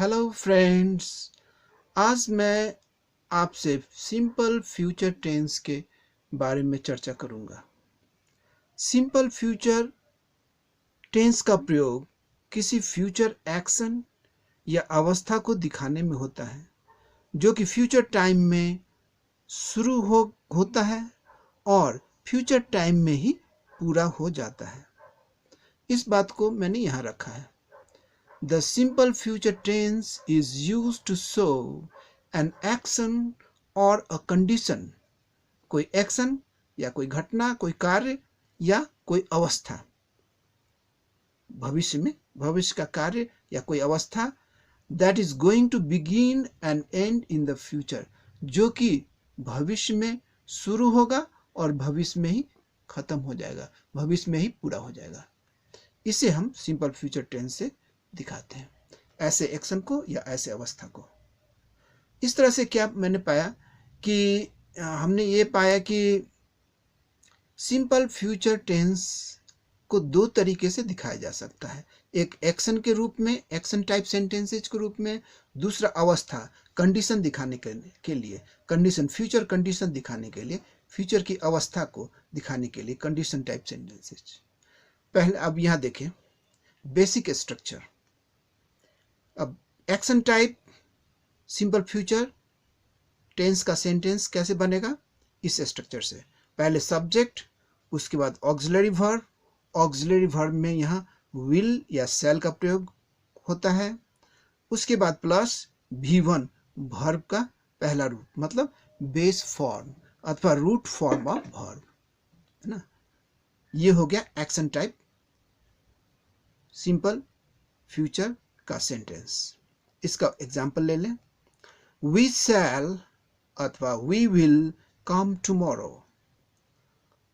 Hello friends. आज मैं आपसे सिंपल फ्यूचर टेंस के बारे में चर्चा करूंगा। सिंपल फ्यूचर टेंस का प्रयोग किसी फ्यूचर एक्शन या अवस्था को दिखाने में होता है जो कि फ्यूचर टाइम में शुरू होता है और फ्यूचर टाइम में ही पूरा हो जाता है। इस बात को मैंने यहाँ रखा है। The simple future tense is used to show an action or a condition. कोई एक्शन या कोई घटना, कोई कार्य या कोई अवस्था, भविष्य का कार्य या कोई अवस्था that is going to begin and end in the future, जो कि भविष्य में शुरू होगा और भविष्य में ही खत्म हो जाएगा, भविष्य में ही पूरा हो जाएगा। इसे हम सिंपल फ्यूचर टेंस से दिखाते हैं, ऐसे एक्शन को या ऐसे अवस्था को। इस तरह से क्या मैंने पाया कि हमने ये पाया कि सिंपल फ्यूचर टेंस को दो तरीके से दिखाया जा सकता है। एक एक्शन के रूप में, एक्शन टाइप सेंटेंसेज के रूप में, दूसरा अवस्था, कंडीशन दिखाने के लिए, कंडीशन, फ्यूचर कंडीशन दिखाने के लिए, फ्यूचर की अवस्था को दिखाने के लिए कंडीशन टाइप सेंटेंसेज। पहले अब यहाँ देखें बेसिक स्ट्रक्चर। अब action type simple future tense का सेंटेंस कैसे बनेगा? इस स्ट्रक्चर से। पहले सब्जेक्ट, उसके बाद ऑक्सिलरी वर्ब, ऑक्सिलरी वर्ब में यहाँ विल या शैल का प्रयोग होता है। उसके बाद प्लस V1 वर्ब का पहला रूप, मतलब बेस फॉर्म अथवा रूट फॉर्म ऑफ वर्ब, है ना। ये हो गया एक्शन टाइप सिंपल फ्यूचर का सेंटेंस। इसका एग्जाम्पल ले लें। वी शैल अथवा वी विल कम टुमारो,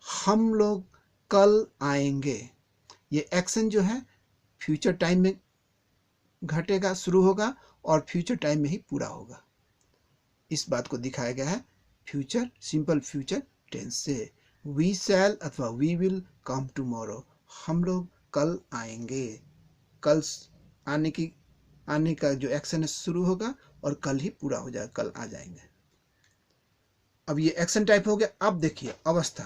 हम लोग कल आएंगे। ये एक्शन जो है फ्यूचर टाइम में घटेगा, शुरू होगा और फ्यूचर टाइम में ही पूरा होगा। इस बात को दिखाया गया है फ्यूचर, सिंपल फ्यूचर टेंस से। वी शैल अथवा वी विल कम टुमारो, हम लोग कल आएंगे। कल आने का जो एक्शन है शुरू होगा और कल ही पूरा हो जाएगा, कल आ जाएंगे। अब ये एक्शन टाइप हो गया। अब देखिए अवस्था,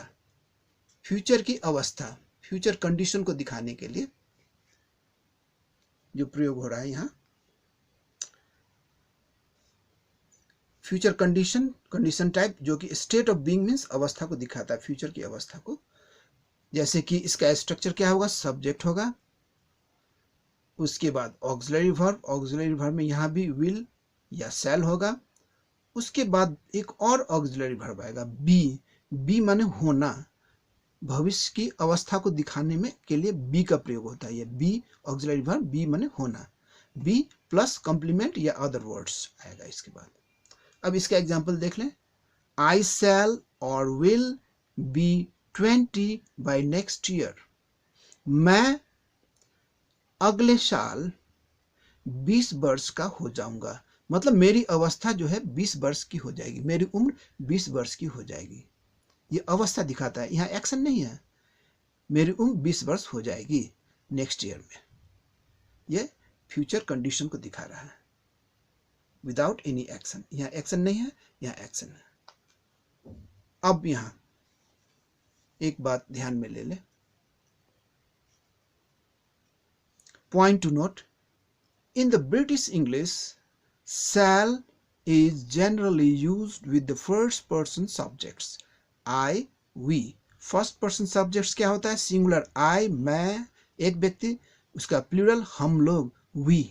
फ्यूचर की अवस्था, फ्यूचर कंडीशन को दिखाने के लिए जो प्रयोग हो रहा है यहाँ, फ्यूचर कंडीशन, कंडीशन टाइप, जो कि स्टेट ऑफ बीइंग मींस अवस्था को दिखाता है, फ्यूचर की अवस्था को। जैसे कि इसका स्ट्रक्चर क्या होगा? सब्जेक्ट होगा, उसके बाद ऑक्सिलरी वर्ब, ऑक्सिलरी वर्ब में यहाँ भी विल या शैल होगा। उसके बाद एक और ऑक्सिलरी वर्ब आएगा बी, बी माने होना, भविष्य की अवस्था को दिखाने में के लिए बी का प्रयोग होता है। ये बी ऑक्सिलरी वर्ब, बी माने होना, बी प्लस कॉम्प्लीमेंट या अदर वर्ड्स आएगा इसके बाद। अब इसका एग्जाम्पल देख लें। आई शैल और will be 20 by next year, मैं अगले साल 20 वर्ष का हो जाऊंगा। मतलब मेरी अवस्था जो है 20 वर्ष की हो जाएगी, मेरी उम्र 20 वर्ष की हो जाएगी। ये अवस्था दिखाता है, यहाँ एक्शन नहीं है। मेरी उम्र 20 वर्ष हो जाएगी नेक्स्ट ईयर में। ये फ्यूचर कंडीशन को दिखा रहा है विदाउट एनी एक्शन। यहाँ एक्शन नहीं है, यहाँ एक्शन है। अब यहाँ एक बात ध्यान में ले ले, point to note, in the British English, shall is generally used with the first person subjects I, we. First person subjects क्या होता है? सिंगुलर I, मैं, एक व्यक्ति, उसका प्लूरल हम लोग, we।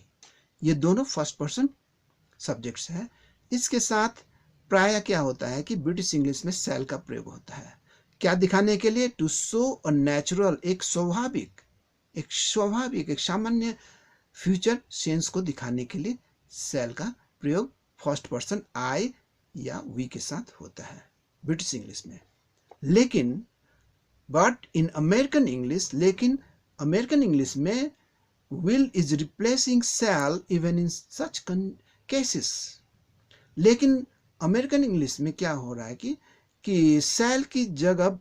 ये दोनों फर्स्ट पर्सन सब्जेक्ट्स है। इसके साथ प्राय क्या होता है कि ब्रिटिश इंग्लिश में शैल का प्रयोग होता है। क्या दिखाने के लिए? टू शो अ नेचुरल, एक स्वाभाविक, एक सामान्य फ्यूचर सेंस को दिखाने के लिए शैल का प्रयोग फर्स्ट पर्सन आई या वी के साथ होता है ब्रिटिश इंग्लिश में। लेकिन बट इन अमेरिकन इंग्लिश, लेकिन अमेरिकन इंग्लिश में will is replacing shall even in such cases. लेकिन अमेरिकन इंग्लिश में क्या हो रहा है कि शैल की जगह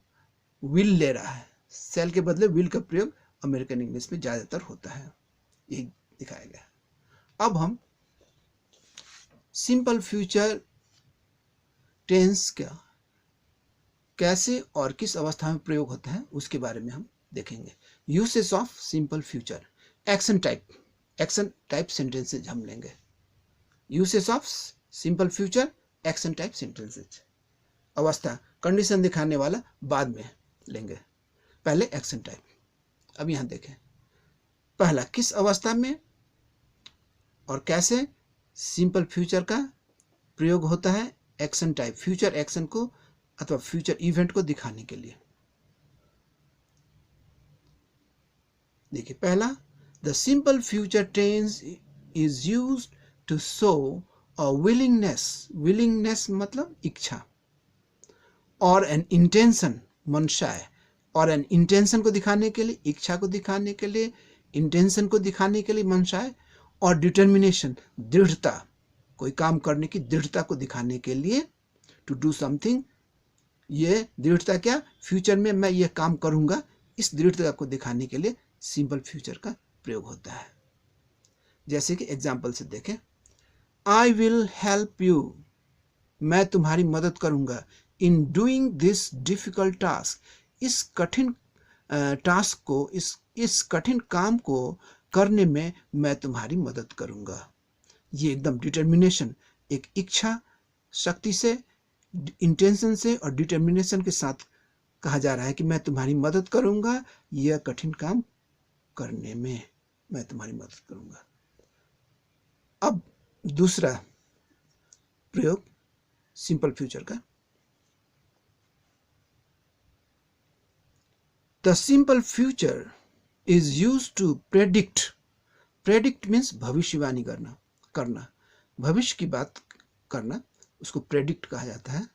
विल ले रहा है, शैल के बदले विल का प्रयोग अमेरिकन इंग्लिश में ज़्यादातर होता है, ये दिखाया गया। अब हम सिंपल फ्यूचर टेंस क्या कैसे और किस अवस्था में प्रयोग होता है उसके बारे में हम देखेंगे। Usage of simple future, action type sentences हम लेंगे। Usage of simple future action type sentences, अवस्था कंडीशन दिखाने वाला बाद में लेंगे, पहले एक्शन टाइप। अब यहां देखें, पहला किस अवस्था में और कैसे सिंपल फ्यूचर का प्रयोग होता है एक्शन टाइप, फ्यूचर एक्शन को अथवा फ्यूचर इवेंट को दिखाने के लिए। देखिए पहला, the simple future tense is used to show a willingness मतलब इच्छा, और एन इंटेंशन मंशा है, और एन इंटेंशन को दिखाने के लिए, इच्छा को दिखाने के लिए, इंटेंशन को दिखाने के लिए मंशा है, और डिटर्मिनेशन दृढ़ता, कोई काम करने की दृढ़ता को दिखाने के लिए, टू डू समथिंग, ये दृढ़ता क्या, फ्यूचर में मैं ये काम करूंगा, इस दृढ़ता को दिखाने के लिए सिंपल फ्यूचर का प्रयोग होता है। जैसे कि एग्जाम्पल से देखें, आई विल हेल्प यू, मैं तुम्हारी मदद करूंगा, in doing this difficult task, इस कठिन टास्क को, इस कठिन काम को करने में मैं तुम्हारी मदद करूंगा। ये एकदम डिटर्मिनेशन, एक इच्छा शक्ति से, इंटेंशन से और डिटर्मिनेशन के साथ कहा जा रहा है कि मैं तुम्हारी मदद करूंगा, यह कठिन काम करने में मैं तुम्हारी मदद करूंगा। अब दूसरा प्रयोग सिंपल फ्यूचर का, the simple future is used to predict means भविष्यवाणी करना, भविष्य की बात करना, उसको प्रेडिक्ट कहा जाता है।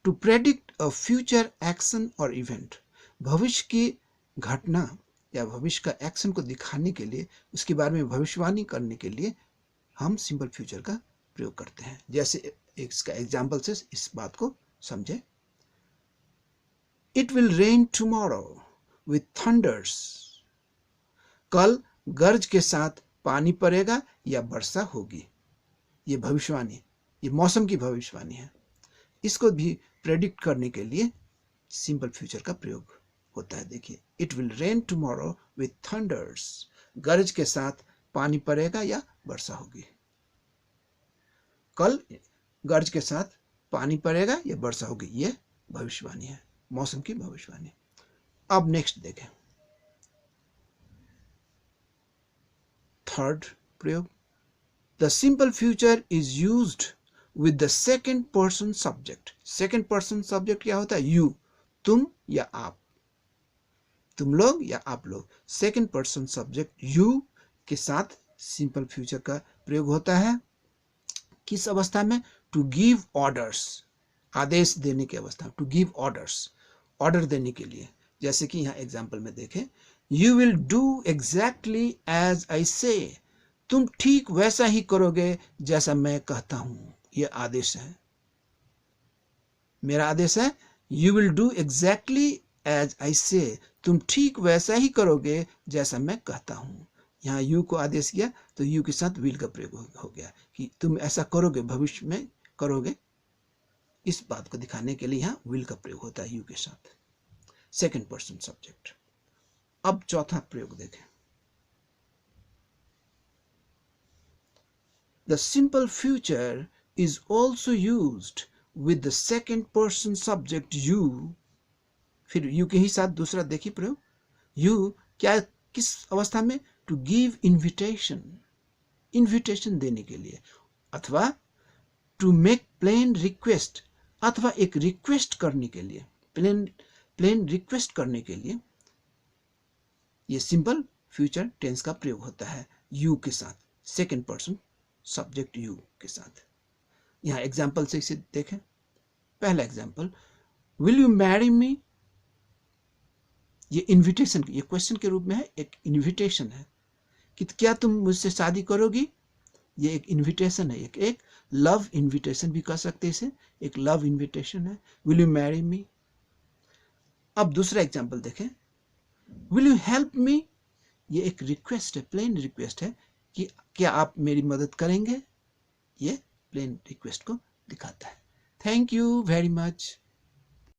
To predict a future action और इवेंट, भविष्य की घटना या भविष्य का एक्शन को दिखाने के लिए, उसके बारे में भविष्यवाणी करने के लिए हम सिंपल फ्यूचर का प्रयोग करते हैं। जैसे इसका एग्जाम्पल से इस बात को समझे, it will rain tomorrow with thunder's, कल गर्ज के साथ पानी पड़ेगा या वर्षा होगी। ये भविष्यवाणी, ये मौसम की भविष्यवाणी है। इसको भी प्रेडिक्ट करने के लिए सिंपल फ्यूचर का प्रयोग होता है। देखिए, it will rain tomorrow with thunder's, गरज के साथ पानी पड़ेगा या वर्षा होगी। कल गरज के साथ पानी पड़ेगा या वर्षा होगी, ये भविष्यवाणी है, मौसम की भविष्यवाणी। अब नेक्स्ट देखें, थर्ड प्रयोग, the simple future is used with the second person subject. Second person subject क्या होता है, यू, तुम या आप, तुम लोग या आप लोग। सेकेंड पर्सन सब्जेक्ट यू के साथ सिंपल फ्यूचर का प्रयोग होता है। किस अवस्था में, टू गिव ऑर्डर्स, आदेश देने की अवस्था, टू गिव ऑर्डर्स, ऑर्डर देने के लिए। जैसे कि यहाँ एग्जाम्पल में देखें, you will do exactly as I say, तुम ठीक वैसा ही करोगे जैसा मैं कहता हूं। यह आदेश है, मेरा आदेश है, you will do exactly as I say, तुम ठीक वैसा ही करोगे जैसा मैं कहता हूं। यहाँ यू को आदेश किया तो यू के साथ विल का प्रयोग हो गया कि तुम ऐसा करोगे, भविष्य में करोगे, इस बात को दिखाने के लिए यहाँ विल का प्रयोग होता है यू के साथ, सेकेंड पर्सन सब्जेक्ट। अब चौथा प्रयोग देखें, the simple future is also used with the second person subject you। फिर you के ही साथ दूसरा देखिए प्रयोग, you क्या, किस अवस्था में, to give invitation, invitation देने के लिए, अथवा to make plain request, अथवा एक रिक्वेस्ट करने के लिए, plain रिक्वेस्ट करने के लिए ये सिंपल फ्यूचर टेंस का प्रयोग होता है you के साथ, सेकेंड पर्सन सब्जेक्ट you के साथ। यहाँ एग्जाम्पल से इसे देखें, पहला example, will you marry me, ये इन्विटेशन, ये क्वेश्चन के रूप में है, एक इन्विटेशन है कि क्या तुम मुझसे शादी करोगी। ये एक इन्विटेशन है, एक लव इन्विटेशन भी कह सकते हैं इसे, एक लव इन्विटेशन है, विल यू मैरी मी। अब दूसरा एग्जाम्पल देखें, विल यू हेल्प मी, ये एक रिक्वेस्ट है, प्लेन रिक्वेस्ट है कि क्या आप मेरी मदद करेंगे, ये प्लेन रिक्वेस्ट को दिखाता है। Thank you very much.